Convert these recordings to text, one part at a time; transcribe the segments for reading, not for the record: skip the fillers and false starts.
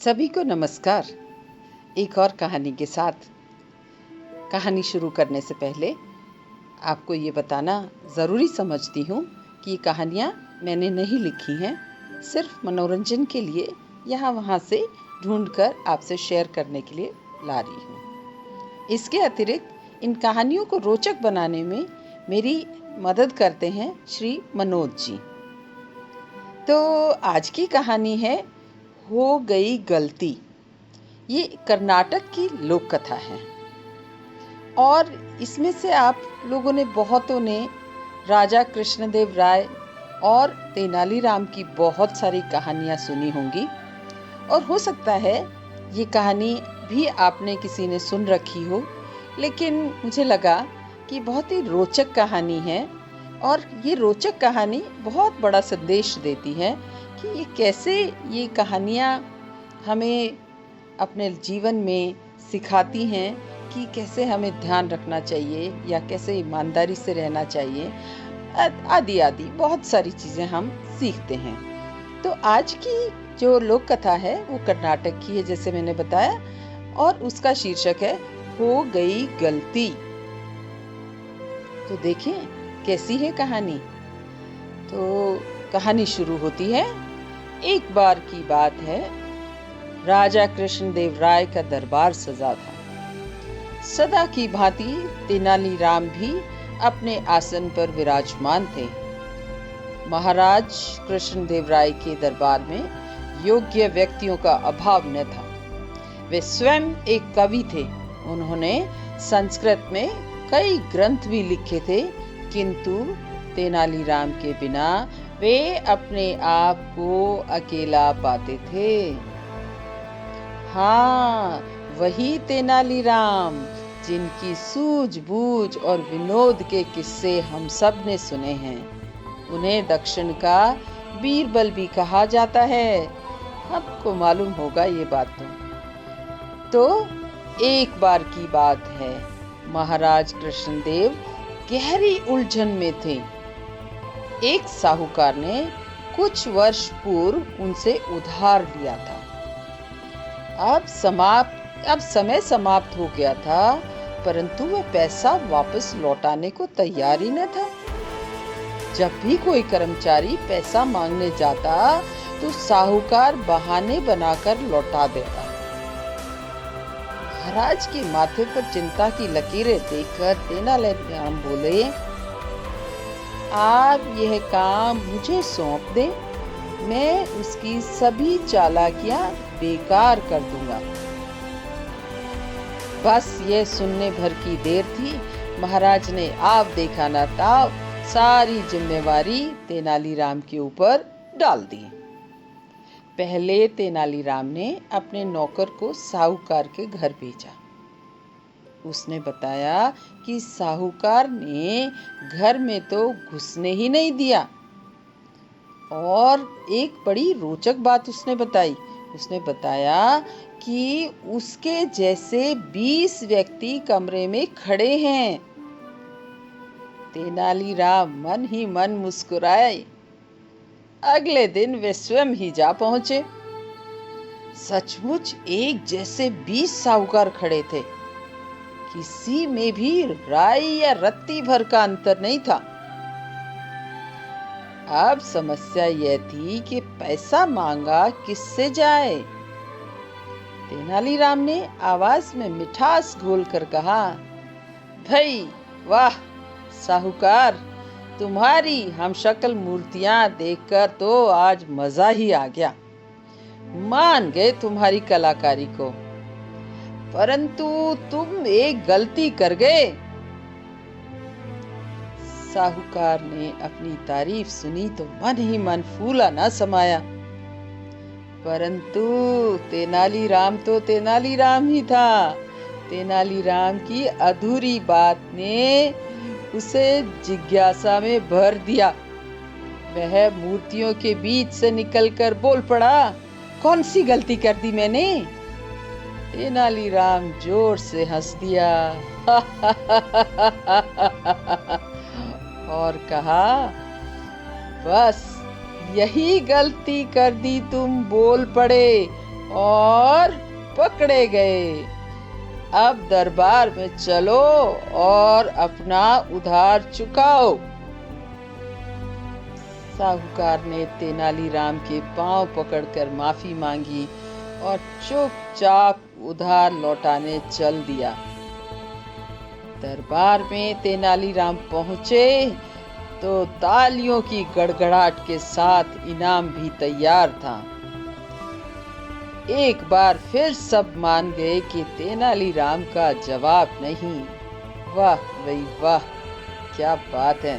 सभी को नमस्कार। एक और कहानी के साथ। कहानी शुरू करने से पहले आपको ये बताना ज़रूरी समझती हूँ कि ये कहानियाँ मैंने नहीं लिखी हैं, सिर्फ मनोरंजन के लिए यहाँ वहाँ से ढूंढकर आपसे शेयर करने के लिए ला रही हूँ। इसके अतिरिक्त इन कहानियों को रोचक बनाने में मेरी मदद करते हैं श्री मनोज जी। तो आज की कहानी है हो गई गलती। ये कर्नाटक की लोक कथा है और इसमें से आप लोगों ने बहुतों ने राजा कृष्णदेव राय और तेनालीराम की बहुत सारी कहानियाँ सुनी होंगी और हो सकता है ये कहानी भी आपने किसी ने सुन रखी हो, लेकिन मुझे लगा कि बहुत ही रोचक कहानी है और ये रोचक कहानी बहुत बड़ा संदेश देती है कि ये कैसे ये कहानियाँ हमें अपने जीवन में सिखाती हैं कि कैसे हमें ध्यान रखना चाहिए या कैसे ईमानदारी से रहना चाहिए, आदि आदि बहुत सारी चीज़ें हम सीखते हैं। तो आज की जो लोक कथा है वो कर्नाटक की है, जैसे मैंने बताया, और उसका शीर्षक है हो गई गलती। तो देखें कैसी है कहानी। तो कहानी शुरू होती है। एक बार की बात है, राजा कृष्णदेव राय का दरबार सजा था। सदा की भांति तेनालीराम भी अपने आसन पर विराजमान थे। महाराज कृष्णदेव राय के दरबार में योग्य व्यक्तियों का अभाव न था। वे स्वयं एक कवि थे। उन्होंने संस्कृत में कई ग्रंथ भी लिखे थे, किंतु तेनालीराम के बिना वे अपने आप को अकेला पाते थे। हाँ, वही तेनालीराम जिनकी सूझबूझ और विनोद के किस्से हम सब ने सुने हैं। उन्हें दक्षिण का बीरबल भी कहा जाता है। आपको मालूम होगा ये बात। तो एक बार की बात है, महाराज कृष्णदेव गहरी उलझन में थे। एक साहूकार ने कुछ वर्ष पूर्व उनसे उधार लिया था। अब समय समाप्त हो गया था, परंतु वह पैसा वापस लौटाने को तैयार ही न था। जब भी कोई कर्मचारी पैसा मांगने जाता तो साहूकार बहाने बनाकर लौटा देता। महाराज के माथे पर चिंता की लकीरें देखकर तेनालीराम बोले, आप यह काम मुझे सौंप दें, मैं उसकी सभी चालाकियां बेकार कर दूंगा। बस यह सुनने भर की देर थी। महाराज ने आप देखा ना ताव सारी जिम्मेवारी तेनालीराम के ऊपर डाल दी। पहले तेनालीराम ने अपने नौकर को साहूकार के घर भेजा। उसने बताया कि साहूकार ने घर में तो घुसने ही नहीं दिया। और एक बड़ी रोचक बात उसने बताई। उसने बताया कि उसके जैसे 20 व्यक्ति कमरे में खड़े हैं। तेनालीराम मन ही मन मुस्कुराए। अगले दिन वे स्वयं ही जा पहुंचे। सचमुच एक जैसे 20 साहूकार खड़े थे। किसी में भी राई या रत्ती भर का अंतर नहीं था। अब समस्या यह थी कि पैसा मांगा किससे जाए। तेनालीराम ने आवाज में मिठास घोलकर कहा, भाई वाह साहूकार, तुम्हारी हमशक्ल मूर्तियां देखकर तो आज मजा ही आ गया। मान गए तुम्हारी कलाकारी को, परंतु तुम एक गलती कर गए। साहूकार ने अपनी तारीफ सुनी तो मन ही मन फूला ना समाया, परंतु तेनालीराम तो तेनालीराम ही था। तेनालीराम की अधूरी बात ने उसे जिज्ञासा में भर दिया। वह मूर्तियों के बीच से निकलकर बोल पड़ा, कौन सी गलती कर दी मैंने? तेनालीराम जोर से हंस दिया और कहा, बस यही गलती कर दी तुम बोल पड़े, और पकड़े गए। अब दरबार में चलो और अपना उधार चुकाओ। साहूकार ने तेनालीराम के पांव पकड़कर माफी मांगी और चुपचाप उधार लौटाने चल दिया। दरबार में तेनालीराम पहुंचे तो तालियों की गड़गड़ाहट के साथ इनाम भी तैयार था। एक बार फिर सब मान गए कि तेनालीराम का जवाब नहीं। वाह भाई वाह, क्या बात है।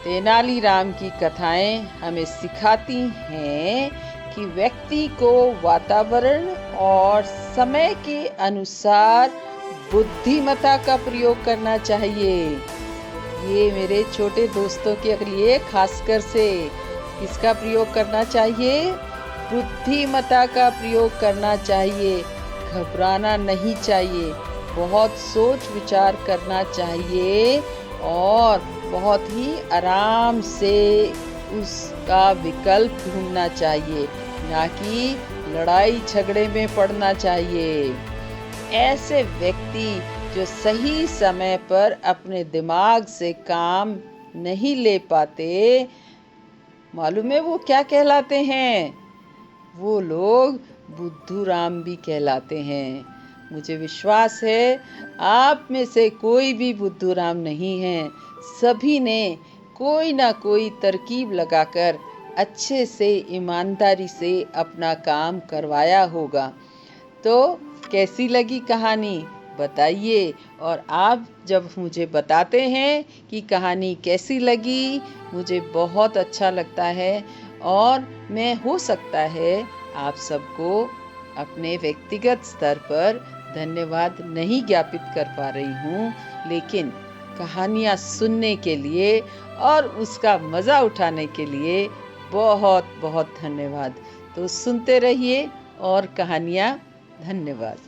तेनालीराम की कथाएं हमें सिखाती हैं कि व्यक्ति को वातावरण और समय के अनुसार बुद्धिमत्ता का प्रयोग करना चाहिए। ये मेरे छोटे दोस्तों के लिए खासकर से किसका प्रयोग करना चाहिए? बुद्धिमत्ता का प्रयोग करना चाहिए। घबराना नहीं चाहिए, बहुत सोच विचार करना चाहिए और बहुत ही आराम से उसका विकल्प ढूंढना चाहिए, ना कि लड़ाई झगड़े में पड़ना चाहिए। ऐसे व्यक्ति जो सही समय पर अपने दिमाग से काम नहीं ले पाते, मालूम है वो क्या कहलाते हैं? वो लोग बुद्धूराम भी कहलाते हैं। मुझे विश्वास है आप में से कोई भी बुद्धूराम नहीं है। सभी ने कोई ना कोई तरकीब लगाकर अच्छे से ईमानदारी से अपना काम करवाया होगा। तो कैसी लगी कहानी बताइए, और आप जब मुझे बताते हैं कि कहानी कैसी लगी, मुझे बहुत अच्छा लगता है। और मैं हो सकता है आप सबको अपने व्यक्तिगत स्तर पर धन्यवाद नहीं ज्ञापित कर पा रही हूँ, लेकिन कहानियाँ सुनने के लिए और उसका मज़ा उठाने के लिए बहुत बहुत धन्यवाद। तो सुनते रहिए और कहानियाँ। धन्यवाद।